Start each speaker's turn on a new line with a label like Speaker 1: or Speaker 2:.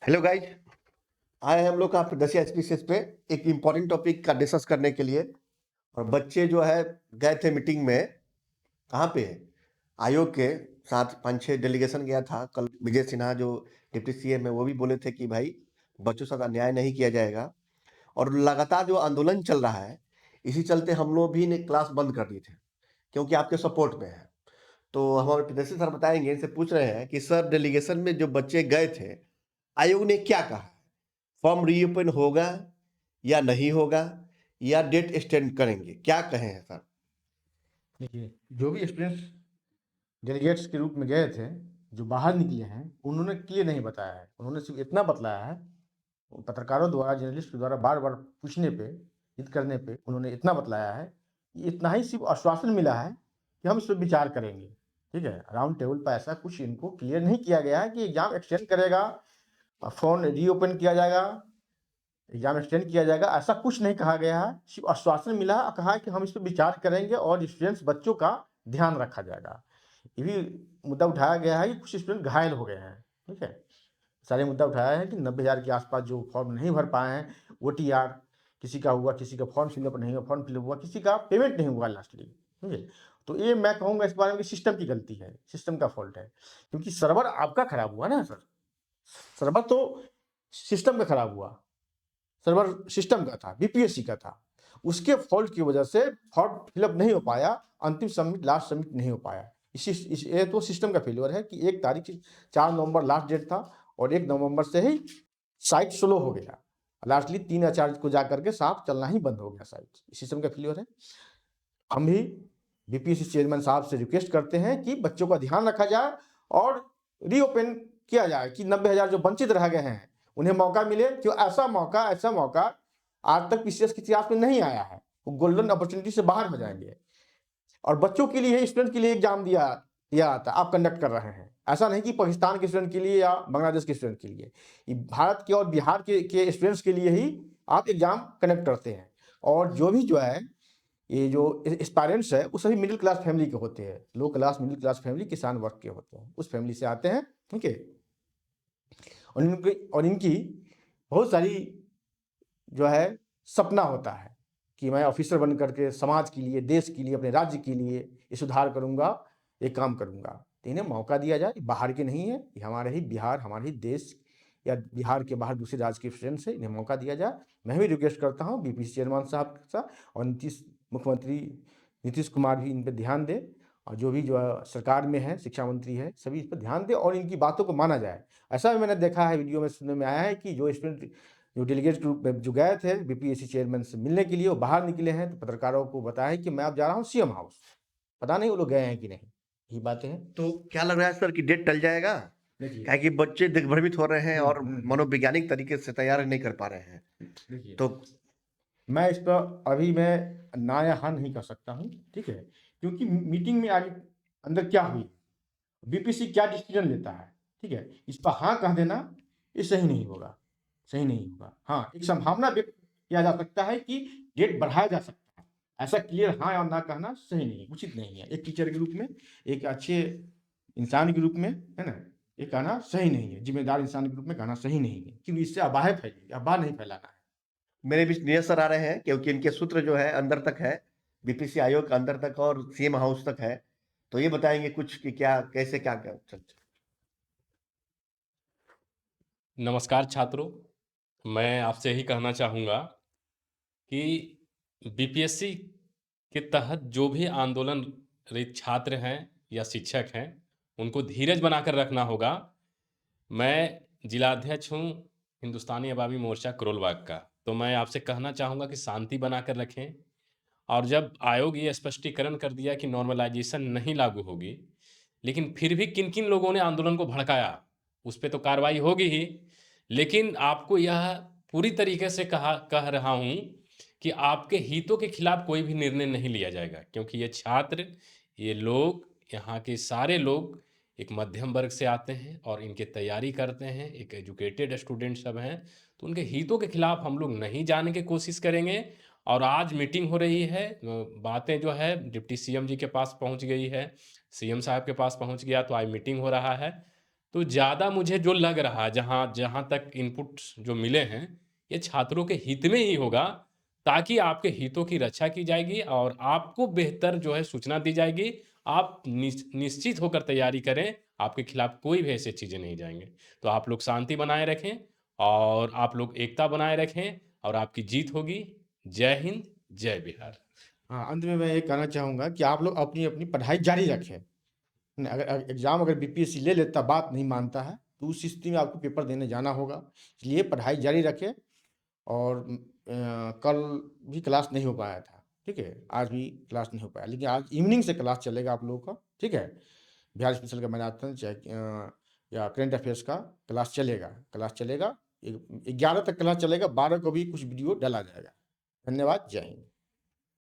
Speaker 1: Hello guys. आए हैं हम लोग का 10 स्पीसीज पे एक इम्पॉर्टेंट टॉपिक का डिस्कस करने के लिए। और बच्चे जो है गए थे मीटिंग में। कहाँ पे? आयोग के साथ 5-6 डेलीगेशन गया था कल। विजय सिन्हा जो डिप्टी सीएम है वो भी बोले थे कि भाई बच्चों के साथ अन्याय नहीं किया जाएगा। और लगातार जो आंदोलन चल रहा है इसी चलते हम लोग भी ने क्लास बंद कर दी थे क्योंकि आपके सपोर्ट में है। तो हमारे प्रदर्शन सर बताएंगे, इनसे पूछ रहे हैं कि सर डेलीगेशन में जो बच्चे गए थे आयोग ने क्या कहा? फॉर्म रीओपन होगा या नहीं होगा, या डेट एक्सटेंड करेंगे? क्या कहे हैं सर?
Speaker 2: देखिए, जो भी स्टूडेंट्स डेलीगेट्स के रूप में गए थे, जो बाहर निकले हैं, उन्होंने क्लियर नहीं बताया है। उन्होंने सिर्फ इतना बतलाया है, पत्रकारों द्वारा, जर्नलिस्ट के द्वारा बार-बार पूछने पे, जिद करने पे उन्होंने इतना बतलाया है, कि इतना ही सिर्फ आश्वासन मिला है कि हम इस पे विचार करेंगे। ठीक है? राउंड टेबल पे ऐसा कुछ इनको क्लियर नहीं किया गया है कि एग्ज़ाम एक्सटेंड करेगा, फ़ॉर्म रीओपन किया जाएगा, एग्ज़ाम एक्सटेंड किया जाएगा, ऐसा कुछ नहीं कहा गया है। सिर्फ आश्वासन मिला है और कहा है कि हम इस पे विचार करेंगे और स्टूडेंट्स बच्चों का ध्यान रखा जाएगा। ये भी मुद्दा उठाया गया है कि कुछ स्टूडेंट घायल हो गए हैं। ठीक है? सारे मुद्दा उठाया है कि 90,000 के आस-पास जो फॉर्म नहीं भर पाए हैं, ओटीआर किसी का हुआ, किसी का फॉर्म फिलअप नहीं हुआ, फॉर्म फिलअप हुआ, किसी का पेमेंट नहीं हुआ लास्टली। ठीक है? तो ये मैं कहूँगा इस बारे में कि सिस्टम की गलती है, सिस्टम का फ़ॉल्ट है। क्योंकि सर्वर आपका खराब हुआ ना सर, सर्वर तो सिस्टम का खराब हुआ। सर्वर सिस्टम का था, बीपीएससी का था। उसके फ़ॉल्ट की वजह से फॉर्म फिलअप नहीं हो पाया, अंतिम सबमिट लास्ट सबमिट नहीं हो पाया। ये तो सिस्टम का फेल्योर है कि 1 तारीख से 4 नवंबर लास्ट डेट था और 1 नवंबर से ही साइट स्लो हो गया। लास्टली 3 या 4 को जाकर के साफ चलना ही बंद हो गया साइट। सिस्टम का फेल्योर है। हम भी बीपीएससी चेयरमैन साहब से रिक्वेस्ट करते हैं कि बच्चों का ध्यान रखा जाए और रीओपन किया जाए कि 90,000 जो वंचित रह गए हैं, उन्हें मौका मिले। क्यों ऐसा मौका आज तक पीसीएस के इतिहास में नहीं आया है। वो गोल्डन अपॉर्चुनिटी से बाहर हो जाएँगे और बच्चों के लिए, स्टूडेंट के लिए एग्ज़ाम दिया दिया जाता है, आप कंडक्ट कर रहे हैं। ऐसा नहीं कि पाकिस्तान के स्टूडेंट के लिए या बांग्लादेश के स्टूडेंट के लिए। ये भारत के और बिहार के स्टूडेंट्स के लिए ही आप एग्ज़ाम कंडक्ट करते हैं। और जो है ये जो एस्पायरेंट्स है, वो सभी मिडिल क्लास फैमिली के होते हैं। लो क्लास, मिडिल क्लास फैमिली, किसान वर्ग के होते हैं। उस फैमिली से आते हैं, ठीक है? और इनकी बहुत सारी जो है सपना होता है कि मैं ऑफिसर बन करके समाज के लिए, देश के लिए, अपने राज्य के लिए ये सुधार करूँगा, ये काम करूँगा। तो इन्हें मौका दिया जाए, ये बाहर के नहीं है, ये हमारे ही बिहार, हमारे ही देश या बिहार के बाहर दूसरे राज्य के स्टूडेंट्स हैं, इन्हें मौका दिया जाए। मैं भी रिक्वेस्ट करता हूँ बीपीएससी चेयरमैन साहब के साथ और मुख्यमंत्री नीतीश कुमार भी इन पे ध्यान दें और जो भी सरकार में है, शिक्षा मंत्री है, सभी इस पे ध्यान दें और इनकी बातों को माना जाए। ऐसा भी मैंने देखा है, वीडियो में सुनने में आया है कि जो स्टूडेंट जो डेलीगेट ग्रुप में जो गए थे बीपीएससी चेयरमैन से मिलने के लिए, वो बाहर निकले हैं, तो पत्रकारों को बताया कि मैं अब जा रहा हूँ सीएम हाउस। पता नहीं वो लोग गए हैं कि नहीं, यही बातें हैं।
Speaker 1: तो क्या लग रहा है सर कि डेट टल जाएगा?
Speaker 2: देखिए
Speaker 1: क्या कि बच्चे दिग्भ्रमित हो रहे हैं और
Speaker 2: हम्म।
Speaker 1: मनोवैज्ञानिक तरीके से तैयार नहीं कर पा रहे हैं।
Speaker 2: देखिए,
Speaker 1: तो
Speaker 2: मैं इस पर अभी मैं ना या हाँ नहीं कर सकता हूँ, ठीक है? क्योंकि मीटिंग में आगे अंदर क्या हुई, बीपीएससी क्या डिसीजन लेता है, ठीक है? इस पर हाँ कह देना ये सही नहीं होगा, सही नहीं होगा। हाँ, एक संभावना व्यक्त किया जा सकता है कि डेट बढ़ाया जा सकता है। ऐसा क्लियर हाँ या ना कहना सही नहीं है, उचित नहीं है। एक टीचर के रूप में, एक अच्छे इंसान के रूप में, है ना? ये कहना सही नहीं है, ज़िम्मेदार इंसान के रूप में कहना सही नहीं है, क्योंकि इससे अफवाहें फैलेंगी, अफवाह नहीं फैलाना है।
Speaker 1: मेरे बीच नीरज सर आ रहे हैं क्योंकि इनके सूत्र जो है अंदर तक है, बीपीसी आयोग के अंदर तक और सीएम हाउस तक है। तो ये बताएंगे कुछ कि क्या कैसे क्या क्या
Speaker 3: नमस्कार छात्रों, मैं आपसे यही कहना चाहूँगा कि बीपीएससी के तहत जो भी आंदोलनरत छात्र हैं या शिक्षक हैं, उनको धीरज बनाकर रखना होगा। मैं जिलाध्यक्ष हूँ हिंदुस्तानी अवामी मोर्चा करोलबाग का, तो मैं आपसे कहना चाहूँगा कि शांति बनाकर रखें। और जब आयोग ये स्पष्टीकरण कर दिया कि नॉर्मलाइजेशन नहीं लागू होगी, लेकिन फिर भी किन-किन लोगों ने आंदोलन को भड़काया, उस पे तो कार्रवाई होगी ही। लेकिन आपको यह पूरी तरीके से कह रहा हूँ कि आपके हितों के खिलाफ कोई भी निर्णय नहीं लिया जाएगा, क्योंकि ये छात्र, ये लोग, यहाँ के सारे लोग एक मध्यम वर्ग से आते हैं और इनकी तैयारी करते हैं, एक एजुकेटेड स्टूडेंट सब हैं, तो उनके हितों के खिलाफ हम लोग नहीं जाने की कोशिश करेंगे। और आज मीटिंग हो रही है, बातें जो है डिप्टी सीएम जी के पास पहुंच गई है, सीएम साहब के पास पहुंच गया, तो आज मीटिंग हो रहा है। तो ज़्यादा मुझे जो लग रहा है, जहाँ जहाँ तक इनपुट्स जो मिले हैं, ये छात्रों के हित में ही होगा, ताकि आपके हितों की रक्षा की जाएगी और आपको बेहतर जो है सूचना दी जाएगी। आप निश्चित होकर तैयारी करें, आपके खिलाफ कोई भी ऐसी चीज़ें नहीं जाएँगे। तो आप लोग शांति बनाए रखें और आप लोग एकता बनाए रखें और आपकी जीत होगी। जय हिंद, जय बिहार।
Speaker 2: हाँ, अंत में मैं ये कहना चाहूँगा कि आप लोग अपनी-अपनी पढ़ाई जारी रखें। अगर एग्ज़ाम अगर बीपीएससी ले लेता, बात नहीं मानता है, तो उस स्थिति में आपको पेपर देने जाना होगा। इसलिए पढ़ाई जारी रखें और कल भी क्लास नहीं हो पाया था, ठीक है? आज भी क्लास नहीं हो पाया, लेकिन आज इवनिंग से क्लास चलेगा आप लोगों का, ठीक है? बिहार स्पेशल का मैराथन चाहे या करंट अफेयर्स का क्लास चलेगा। 11 तक क्लास चलेगा, 12 को भी कुछ वीडियो डाला जाएगा। धन्यवाद, जय हिंद।